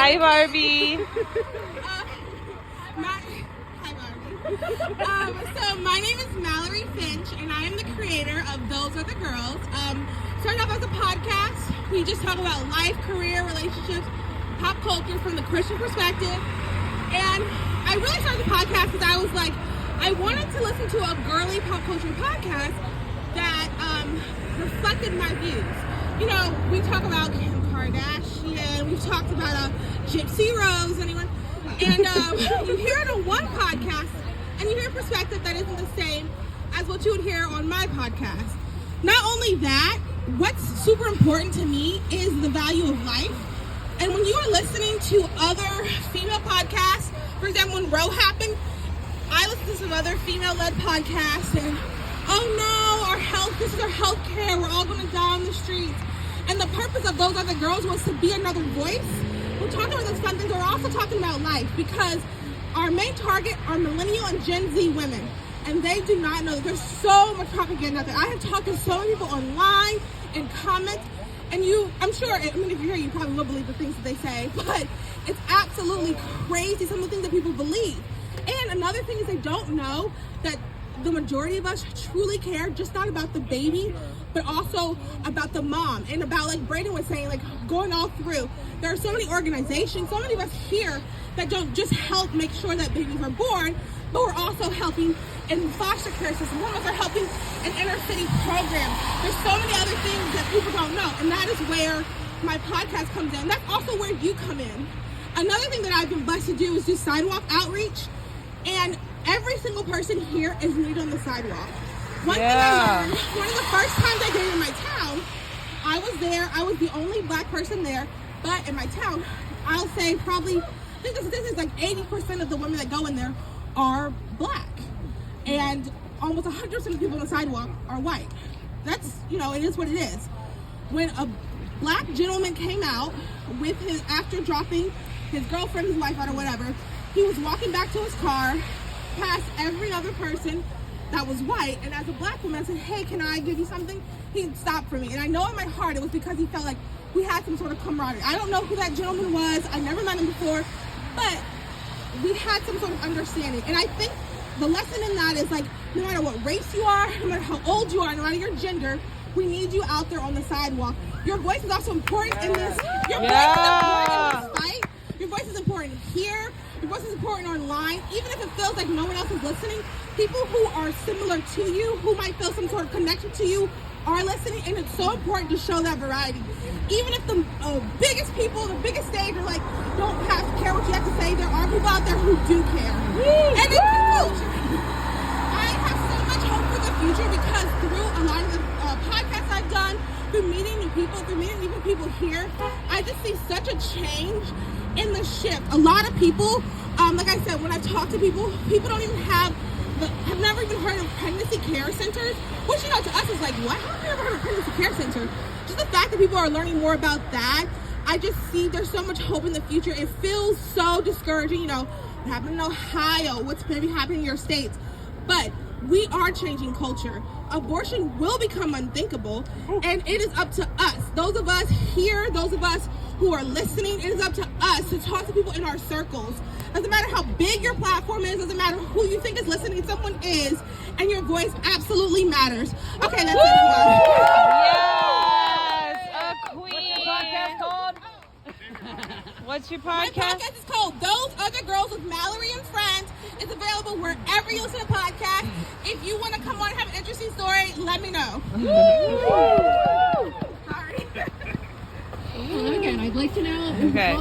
Hi, Barbie. So my name is Mallory Finch, and I am the creator of Those Are the Girls. Started off as a podcast. We just talk about life, career, relationships, pop culture from the Christian perspective. And I really started the podcast because I was like, I wanted to listen to a girly pop culture podcast that reflected my views. You know, we talk about Kim Kardashian, we've talked about Gypsy Rose, anyone? And you hear it on one podcast, and you hear a perspective that isn't the same as what you would hear on my podcast. Not only that, what's super important to me is the value of life. And when you are listening to other female podcasts, for example, when Roe happened, I listened to some other female-led podcasts, and oh no, our health, this is our health care, we're all gonna die on the streets. And the purpose of Those Other Girls was to be another voice. We're talking about those fun things, we're also talking about life, because our main target are millennial and Gen Z women, and they do not know that there's so much propaganda out there. I have talked to so many people online, in comments, and I'm sure, if you're here, you probably will believe the things that they say, but it's absolutely crazy, some of the things that people believe. And another thing is they don't know that the majority of us truly care, just not about the baby, but also about the mom, and about, like Brayden was saying, like going all through. There are so many organizations, so many of us here that don't just help make sure that babies are born, but we're also helping in foster care systems. Some of us are helping in inner city programs. There's so many other things that people don't know, and that is where my podcast comes in. That's also where you come in. Another thing that I've been blessed to do is do sidewalk outreach, and every single person here is needed on the sidewalk. One thing I learned, one of the first times I did in my town, I was there, I was the only black person there, but in my town, I'll say probably, I think the statistics like 80% of the women that go in there are black. And almost 100% of the people on the sidewalk are white. That's, it is what it is. When a black gentleman came out with after dropping his girlfriend, his wife out or whatever, he was walking back to his car, past every other person that was white, and as a black woman, I said, hey, can I give you something? He stopped for me, and I know in my heart it was because he felt like we had some sort of camaraderie. I don't know who that gentleman was, I never met him before, but we had some sort of understanding. And I think the lesson in that is, like, no matter what race you are, no matter how old you are, no matter your gender, we need you out there on the sidewalk. Your voice is also important in this. Your voice is important in this fight. Your voice is important here. Your voice is important online. Even if it feels like no one else is listening, people who are similar to you, who might feel some sort of connection to you, are listening, and it's so important to show that variety. Even if the biggest people, the biggest stage are like, don't care what you have to say, there are people out there who do care. And in conclusion, I have so much hope for the future because through a lot of the podcasts I've done, through meeting new people, through meeting even people here, I just see such a change in the shift. A lot of people, like I said, when I talk to people don't even have never even heard of pregnancy care centers, which, to us is like, what? How have you ever heard of pregnancy care center? Just the fact that people are learning more about that, I just see there's so much hope in the future. It feels so discouraging, what happened in Ohio, what's maybe happening in your states, but we are changing culture. Abortion will become unthinkable, and it is up to us, those of us here, those of us who are listening, it is up to us to talk to people in our circles. Doesn't matter how big your platform is, doesn't matter who you think is listening, someone is, and your voice absolutely matters. Okay, that's it. Yes, a queen. What's your podcast called? What's your My podcast? podcast is called Those Other Girls with Mallory and Friends. It's available wherever you listen to podcasts. If you want to come on and have an interesting story, let me know. Sorry. Again, I'd like to know. Okay.